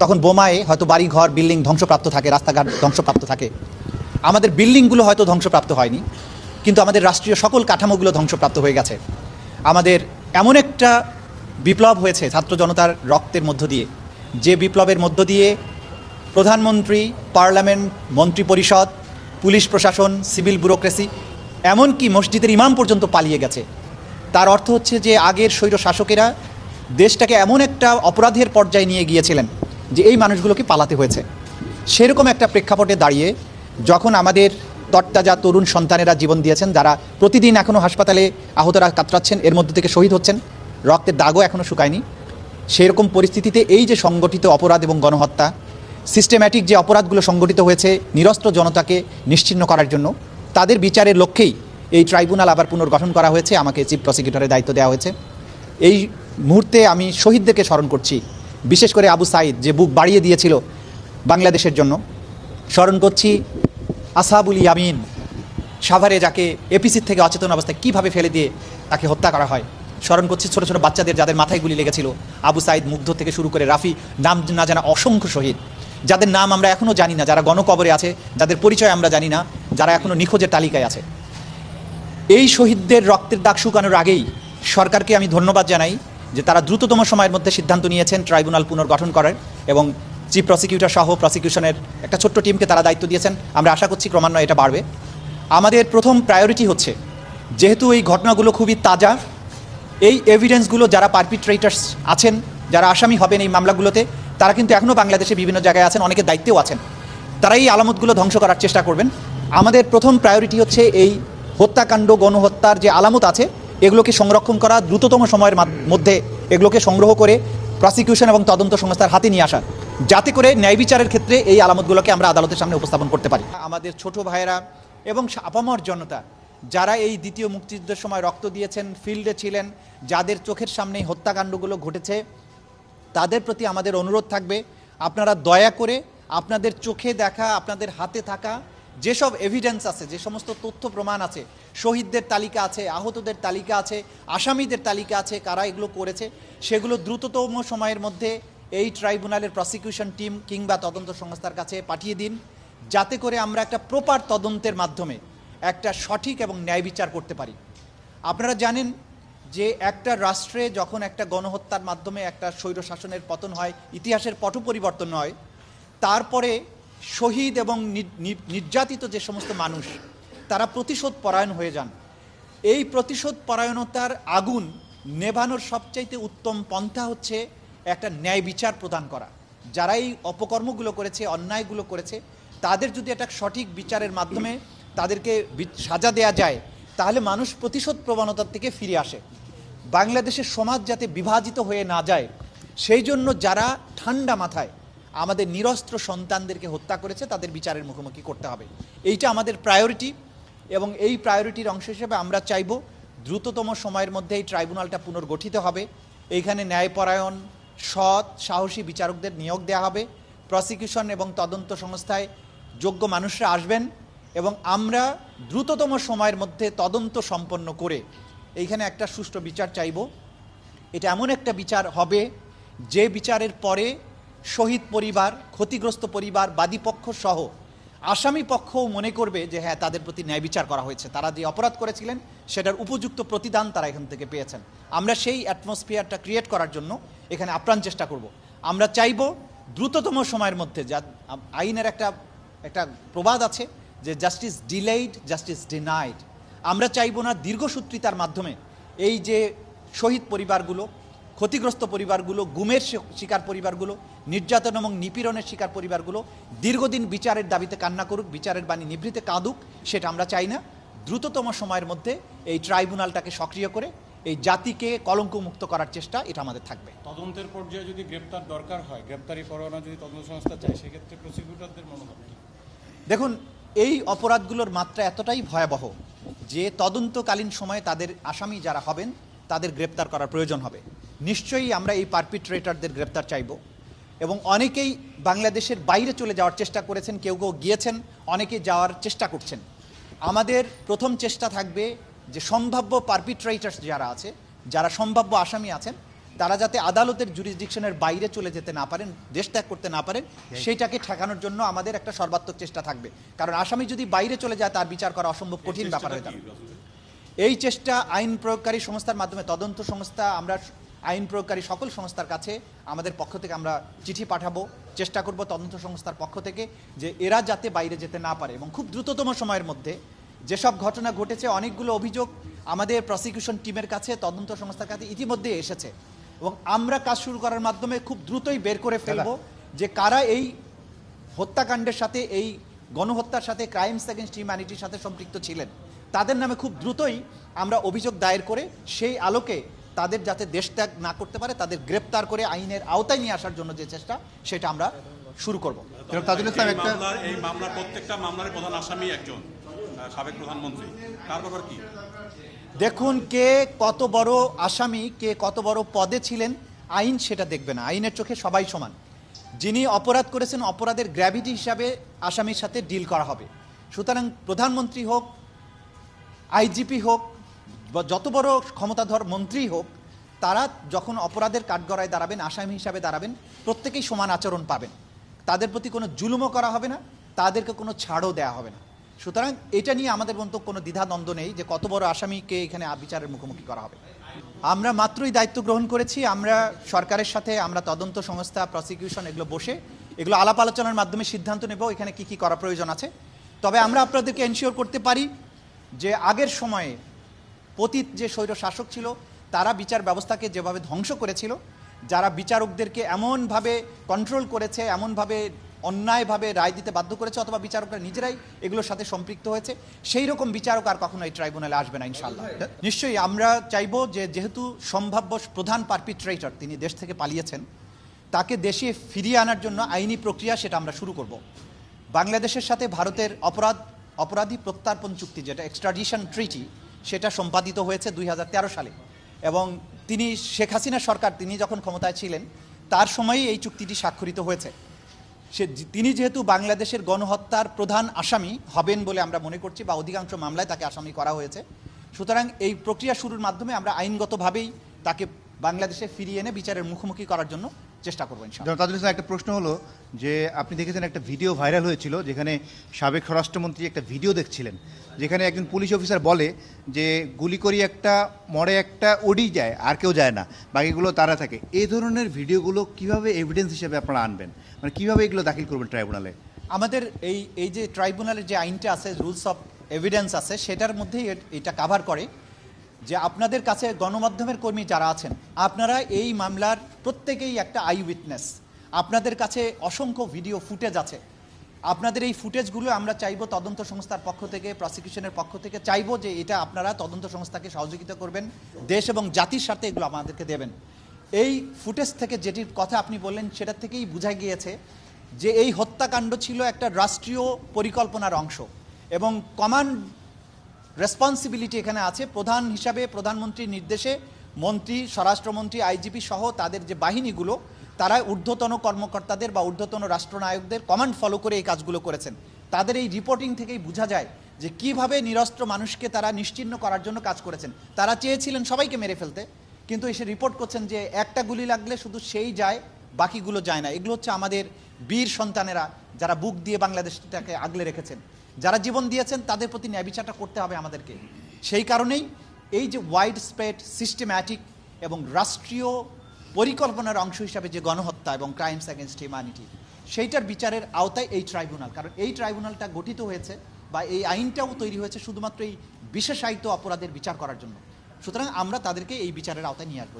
তখন বোমায় হয়তো বাড়ি ঘর বিল্ডিং ধ্বংসপ্রাপ্ত থাকে, রাস্তাঘাট ধ্বংসপ্রাপ্ত থাকে। আমাদের বিল্ডিংগুলো হয়তো ধ্বংসপ্রাপ্ত হয়নি, কিন্তু আমাদের রাষ্ট্রীয় সকল কাঠামোগুলো ধ্বংসপ্রাপ্ত হয়ে গেছে। আমাদের এমন একটা বিপ্লব হয়েছে ছাত্র জনতার রক্তের মধ্য দিয়ে, যে বিপ্লবের মধ্য দিয়ে প্রধানমন্ত্রী, পার্লামেন্ট, মন্ত্রী পরিষদ, পুলিশ প্রশাসন, সিভিল ব্যুরোক্রেসি, এমনকি মসজিদের ইমাম পর্যন্ত পালিয়ে গেছে। তার অর্থ হচ্ছে যে আগের স্বৈর শাসকেরা দেশটাকে এমন একটা অপরাধের পর্যায়ে নিয়ে গিয়েছিলেন যে এই মানুষগুলোকে পালাতে হয়েছে। সেরকম একটা প্রেক্ষাপটে দাঁড়িয়ে যখন আমাদের তরতাজা তরুণ সন্তানেরা জীবন দিয়েছেন, যারা প্রতিদিন এখনও হাসপাতালে আহতরা কাতরাচ্ছেন, এর মধ্যে থেকে শহীদ হচ্ছেন, রক্তের দাগও এখনও শুকায়নি, সেরকম পরিস্থিতিতে এই যে সংগঠিত অপরাধ এবং গণহত্যা, সিস্টেম্যাটিক যে অপরাধগুলো সংগঠিত হয়েছে নিরস্ত্র জনতাকে নিশ্চিহ্ন করার জন্য, তাদের বিচারের লক্ষ্যেই এই ট্রাইব্যুনাল আবার পুনর্গঠন করা হয়েছে। আমাকে চিফ প্রসিকিউটরের দায়িত্ব দেওয়া হয়েছে। এই মুহূর্তে আমি শহীদদেরকে স্মরণ করছি, বিশেষ করে আবু সাঈদ যে বুক বাড়িয়ে দিয়েছিল বাংলাদেশের জন্য। স্মরণ করছি আসহাবুল ইয়ামিন, সাভারে যাকে এপিসির থেকে অচেতন অবস্থায় কীভাবে ফেলে দিয়ে তাকে হত্যা করা হয়। স্মরণ করছি ছোটো ছোটো বাচ্চাদের যাদের মাথায় গুলি লেগেছিল, আবু সাঈদ, মুগ্ধ থেকে শুরু করে রাফি, নাম না জানা অসংখ্য শহীদ, যাদের নাম আমরা এখনও জানি না, যারা গণকবরে আছে, যাদের পরিচয় আমরা জানি না, যারা এখনও নিখোঁজের তালিকায় আছে। এই শহীদদের রক্তের দাগ শুকানোর আগেই সরকারকে আমি ধন্যবাদ জানাই যে তারা দ্রুততম সময়ের মধ্যে সিদ্ধান্ত নিয়েছেন ট্রাইব্যুনাল পুনর্গঠন করার, এবং চিফ প্রসিকিউটর সহ প্রসিকিউশনের একটা ছোট্ট টিমকে তারা দায়িত্ব দিয়েছেন। আমরা আশা করছি ক্রমান্বয়ে এটা বাড়বে। আমাদের প্রথম প্রায়োরিটি হচ্ছে, যেহেতু এই ঘটনাগুলো খুবই তাজা, এই এভিডেন্সগুলো যারা পারপিট্রেটার্স আছেন, যারা আসামি হবেন এই মামলাগুলোতে, তারা কিন্তু এখনও বাংলাদেশে বিভিন্ন জায়গায় আছেন, অনেকের দায়িত্বেও আছেন। তারা এই আলামতগুলো ধ্বংস করার চেষ্টা করবেন। আমাদের প্রথম প্রায়োরিটি হচ্ছে এই হত্যাকাণ্ড, গণহত্যার যে আলামত আছে এগুলোকে সংরক্ষণ করা, দ্রুততম সময়ের মধ্যে এগুলোকে সংগ্রহ করে প্রসিকিউশন এবং তদন্ত সংস্থার হাতে নিয়ে আসা, যাতে করে ন্যায় বিচারের ক্ষেত্রে এই আলামতগুলোকে আমরা আদালতের সামনে উপস্থাপন করতে পারি। আমাদের ছোট ভাইয়েরা এবং আপামর জনতা যারা এই দ্বিতীয় মুক্তিযুদ্ধের সময় রক্ত দিয়েছেন, ফিল্ডে ছিলেন, যাদের চোখের সামনেই হত্যাকাণ্ডগুলো ঘটেছে, তাদের প্রতি আমাদের অনুরোধ থাকবে, আপনারা দয়া করে আপনাদের চোখে দেখা, আপনাদের হাতে থাকা যেসব এভিডেন্স আছে, যে সমস্ত তথ্য প্রমাণ আছে, শহীদদের তালিকা আছে, আহতদের তালিকা আছে, আসামিদের তালিকা আছে, কারা এগুলো করেছে, সেগুলো দ্রুততম সময়ের মধ্যে এই ট্রাইব্যুনালের প্রসিকিউশন টিম কিংবা তদন্ত সংস্থার কাছে পাঠিয়ে দিন, যাতে করে আমরা একটা প্রপার তদন্তের মাধ্যমে একটা সঠিক এবং ন্যায় বিচার করতে পারি। আপনারা জানেন যে একটা রাষ্ট্রে যখন একটা গণহত্যার মাধ্যমে একটা স্বৈর শাসনের পতন হয়, ইতিহাসের পট পরিবর্তন হয়, তারপরে শহীদ এবং নির্যাতিত যে সমস্ত মানুষ তারা প্রতিশোধ পরায়ণ হয়ে যান। এই প্রতিশোধ পরায়ণতার আগুন নেভানোর সবচাইতে উত্তম পন্থা হচ্ছে একটা ন্যায় বিচার প্রদান করা। যারা এই অপকর্মগুলো করেছে, অন্যায়গুলো করেছে, তাদের যদি একটা সঠিক বিচারের মাধ্যমে তাদেরকে সাজা দেয়া যায়, তাহলে মানুষ প্রতিশোধ প্রবণতার থেকে ফিরে আসে। বাংলাদেশের সমাজ যাতে বিভাজিত হয়ে না যায়, সেই জন্য যারা ঠান্ডা মাথায় আমাদের নিরস্ত্র সন্তানদেরকে হত্যা করেছে তাদের বিচারের মুখোমুখি করতে হবে। এইটা আমাদের প্রায়োরিটি, এবং এই প্রায়োরিটির অংশ হিসেবে আমরা চাইব দ্রুততম সময়ের মধ্যে এই ট্রাইব্যুনালটা পুনর্গঠিত হবে। এইখানে ন্যায়পরায়ণ, সৎ, সাহসী বিচারকদের নিয়োগ দেওয়া হবে। প্রসিকিউশন এবং তদন্ত সংস্থায় যোগ্য মানুষরা আসবেন, এবং আমরা দ্রুততম সময়ের মধ্যে তদন্ত সম্পন্ন করে এইখানে একটা সুষ্ঠু বিচার চাইব। এটা এমন একটা বিচার হবে যে বিচারের পরে শহীদ পরিবার, ক্ষতিগ্রস্ত পরিবার, বাদীপক্ষ সহ আসামি পক্ষও মনে করবে যে হ্যাঁ, তাদের প্রতি ন্যায় বিচার করা হয়েছে, তারা যে অপরাধ করেছিলেন সেটার উপযুক্ত প্রতিদান তারা এখান থেকে পেয়েছেন। আমরা সেই অ্যাটমসফিয়ারটা ক্রিয়েট করার জন্য এখানে আপ্রাণ চেষ্টা করব। আমরা চাইব দ্রুততম সময়ের মধ্যে, যা আইনের একটা প্রবাদ আছে যে জাস্টিস ডিলেইড, জাস্টিস ডিনাইড। আমরা চাইব না দীর্ঘসূত্রিতার মাধ্যমে এই যে শহীদ পরিবারগুলো, ক্ষতিগ্রস্ত পরিবারগুলো, গুমের শিকার পরিবারগুলো, নির্যাতন এবং নিপীড়নের শিকার পরিবারগুলো দীর্ঘদিন বিচারের দাবিতে কান্না করুক, বিচারের বাণী নিভৃতে কাঁদুক, সেটা আমরা চাই না। দ্রুততম সময়ের মধ্যে এই ট্রাইব্যুনালটাকে সক্রিয় করে এই জাতিকে কলঙ্কমুক্ত করার চেষ্টা এটা আমাদের থাকবে। তদন্তের পর্যায়ে যদি গ্রেপ্তার দরকার হয়, গ্রেপ্তারি পরোয়ানা যদি তদন্ত সংস্থা চায়, সেক্ষেত্রে প্রসিকিউটরদের মনোভাব কি? দেখুন, এই অপরাধগুলোর মাত্রা এতটাই ভয়াবহ যে তদন্তকালীন সময়ে তাদের আসামি যারা হবেন তাদের গ্রেপ্তার করার প্রয়োজন হবে। নিশ্চয়ই আমরা এই পারপিট্রেটরদের গ্রেপ্তার চাইব, এবং অনেকেই বাংলাদেশের বাইরে চলে যাওয়ার চেষ্টা করেছেন, কেউ কেউ গিয়েছেন, অনেকে যাওয়ার চেষ্টা করছেন। আমাদের প্রথম চেষ্টা থাকবে যে সম্ভাব্য পারপিট্রেটরস যারা আছে, যারা সম্ভাব্য আসামি আছেন, তারা যাতে আদালতের জুরিসডিকশনের বাইরে চলে যেতে না পারেন, দেশ ত্যাগ করতে না পারেন, সেইটাকে ঠেকানোর জন্য আমাদের একটা সর্বাত্মক চেষ্টা থাকবে। কারণ আসামি যদি বাইরে চলে যায় তার বিচার করা অসম্ভব কঠিন ব্যাপার হয়ে যাবে। এই চেষ্টা আইন প্রয়োগকারী সংস্থার মাধ্যমে, তদন্ত সংস্থা, আমরা আইন প্রয়োগকারী সকল সংস্থার কাছে আমাদের পক্ষ থেকে আমরা চিঠি পাঠাবো, চেষ্টা করব তদন্ত সংস্থার পক্ষ থেকে যে এরা যাতে বাইরে যেতে না পারে, এবং খুব দ্রুততম সময়ের মধ্যে যেসব ঘটনা ঘটেছে, অনেকগুলো অভিযোগ আমাদের প্রসিকিউশন টিমের কাছে, তদন্ত সংস্থার কাছে ইতিমধ্যে এসেছে, এবং আমরা কাজ শুরু করার মাধ্যমে খুব দ্রুতই বের করে ফেলব যে কারা এই হত্যাকাণ্ডের সাথে, এই গণহত্যার সাথে, ক্রাইমস এগেইনস্ট হিউম্যানিটির সাথে সম্পৃক্ত ছিলেন। তাদের নামে খুব দ্রুতই আমরা অভিযোগ দায়ের করে সেই আলোকে তাদের যাতে দেশ ত্যাগ না করতে পারে তাদের গ্রেপ্তার করে আইনের আওতায় নিয়ে আসার জন্য যে চেষ্টা, সেটা আমরা শুরু করব। এই মামলার প্রত্যেকটা মামলার প্রধান আসামি একজন সাবেক প্রধানমন্ত্রী, তার ব্যাপার কি? দেখুন, কে কত বড় আসামি, কে কত বড় পদে ছিলেন, আইন সেটা দেখবে না। আইনের চোখে সবাই সমান। যিনি অপরাধ করেছেন, অপরাধের গ্র্যাভিটি হিসাবে আসামির সাথে ডিল করা হবে। সুতরাং প্রধানমন্ত্রী হোক, আইজিপি হোক, বা যত বড় ক্ষমতাধর মন্ত্রী হোক, তারা যখন অপরাধের কাঠগড়ায় দাঁড়াবেন, আসামি হিসাবে দাঁড়াবেন, প্রত্যেকেই সমান আচরণ পাবেন। তাদের প্রতি কোনো জুলুমও করা হবে না, তাদেরকে কোনো ছাড়ও দেওয়া হবে না। সুতরাং এটা নিয়ে আমাদের মধ্যে কোনো দ্বিধাদ্বন্দ্ব নেই যে কত বড় আসামিকে এখানে বিচারের মুখোমুখি করা হবে। আমরা মাত্রই দায়িত্ব গ্রহণ করেছি। আমরা সরকারের সাথে, আমরা তদন্ত সংস্থা, প্রসিকিউশন, এগুলো বসে এগুলো আলাপ আলোচনার মাধ্যমে সিদ্ধান্ত নেব এখানে কি কি করা প্রয়োজন আছে। তবে আমরা আপনাদেরকে এনশিওর করতে পারি যে আগের সময়ে পতিত যে স্বৈর শাসক ছিল, তারা বিচার ব্যবস্থাকে যেভাবে ধ্বংস করেছিল, যারা বিচারকদেরকে এমনভাবে কন্ট্রোল করেছে, এমনভাবে অন্যায়ভাবে রায় দিতে বাধ্য করেছে, অথবা বিচারকরা নিজেরাই এগুলোর সাথে সম্পৃক্ত হয়েছে, সেই রকম বিচারক আর কখনো এই ট্রাইব্যুনালে আসবে না ইনশাআল্লাহ। নিশ্চয়ই আমরা চাইব যে যেহেতু সম্ভাব্য প্রধান পারপিট্রেটর তিনি দেশ থেকে পালিয়েছেন, তাকে দেশে ফিরিয়ে আনার জন্য আইনি প্রক্রিয়া সেটা আমরা শুরু করব। বাংলাদেশের সাথে ভারতের অপরাধী প্রত্যার্পণ চুক্তি, যেটা এক্সট্রাডিশন ট্রিটি, সেটা সম্পাদিত হয়েছে 2013 সালে, এবং তিনি শেখ হাসিনা সরকার, তিনি যখন ক্ষমতায় ছিলেন তার সময়ই এই চুক্তিটি স্বাক্ষরিত হয়েছে। তিনি যেহেতু বাংলাদেশের গণহত্যার প্রধান আসামি হবেন বলে আমরা মনে করছি, বা অধিকাংশ মামলায় তাকে আসামি করা হয়েছে, সুতরাং এই প্রক্রিয়া শুরুর মাধ্যমে আমরা আইনগতভাবেই তাকে বাংলাদেশে ফিরিয়ে এনে বিচারের মুখোমুখি করার জন্য চেষ্টা করবো ইনশাআল্লাহ। তাজুল ইসলাম, একটা প্রশ্ন হলো যে আপনি দেখেছেন একটা ভিডিও ভাইরাল হয়েছিল যেখানে সাবেক স্বরাষ্ট্রমন্ত্রী একটা ভিডিও দেখছিলেন, যেখানে একজন পুলিশ অফিসার বলে যে গুলি করি একটা, মরে একটা, ওডি যায়, আর কেউ যায় না, বাকিগুলো তারা থাকে। এই ধরনের ভিডিওগুলো কিভাবে এভিডেন্স হিসেবে আপনারা আনবেন, মানে কিভাবে এগুলো দাখিল করবেন ট্রাইব্যুনালে? আমাদের এই যে ট্রাইব্যুনালের যে আইনটা আছে, রুলস অফ এভিডেন্স আছে, সেটার মধ্যেই এটা কাভার করে যে আপনাদের কাছে গণমাধ্যমের কর্মী যারা আছেন, আপনারা এই মামলার প্রত্যেকেই একটা আই উইটনেস। আপনাদের কাছে অসংখ্য ভিডিও ফুটেজ আছে। আপনাদের এই ফুটেজগুলো আমরা চাইবো তদন্ত সংস্থার পক্ষ থেকে, প্রসিকিউশনের পক্ষ থেকে চাইবো যে এটা আপনারা তদন্ত সংস্থাকে সহযোগিতা করবেন, দেশ এবং জাতির স্বার্থে এগুলো আমাদেরকে দেবেন। এই ফুটেজ থেকে যেটির কথা আপনি বললেন, সেটা থেকেই বোঝা গিয়েছে যে এই হত্যাকাণ্ড ছিল একটা রাষ্ট্রীয় পরিকল্পনার অংশ, এবং কমান্ড রেসপন্সিবিলিটি এখানে আছে। প্রধান হিসাবে প্রধানমন্ত্রীর নির্দেশে মন্ত্রী, স্বরাষ্ট্রমন্ত্রী, আইজিপি সহ তাদের যে বাহিনীগুলো, তারা ঊর্ধ্বতন কর্মকর্তাদের বা ঊর্ধ্বতন রাষ্ট্রনায়কদের কমান্ড ফলো করে এই কাজগুলো করেছেন। তাদের এই রিপোর্টিং থেকেই বোঝা যায় যে কিভাবে নিরস্ত্র মানুষকে তারা নিশ্চিহ্ন করার জন্য কাজ করেছেন। তারা চেয়েছিলেন সবাইকে মেরে ফেলতে, কিন্তু এসে রিপোর্ট করছেন যে একটা গুলি লাগলে শুধু সেই যায়, বাকিগুলো যায় না। এগুলো হচ্ছে আমাদের বীর সন্তানেরা, যারা বুক দিয়ে বাংলাদেশটাকে আগলে রেখেছেন, যারা জীবন দিয়েছেন, তাদের প্রতি ন্যায় বিচারটা করতে হবে আমাদেরকে। সেই কারণেই এই যে ওয়াইড স্প্রেড, সিস্টেম্যাটিক এবং রাষ্ট্রীয় পরিকল্পনার অংশ হিসাবে যে গণহত্যা এবং ক্রাইমস এগেনস্ট হিউম্যানিটি, সেইটার বিচারের আওতায় এই ট্রাইব্যুনাল। কারণ এই ট্রাইব্যুনালটা গঠিত হয়েছে বা এই আইনটাও তৈরি হয়েছে শুধুমাত্র এই বিশেষায়িত অপরাধের বিচার করার জন্য। সুতরাং আমরা তাদেরকে এই বিচারের আওতায় নিয়ে আসবো।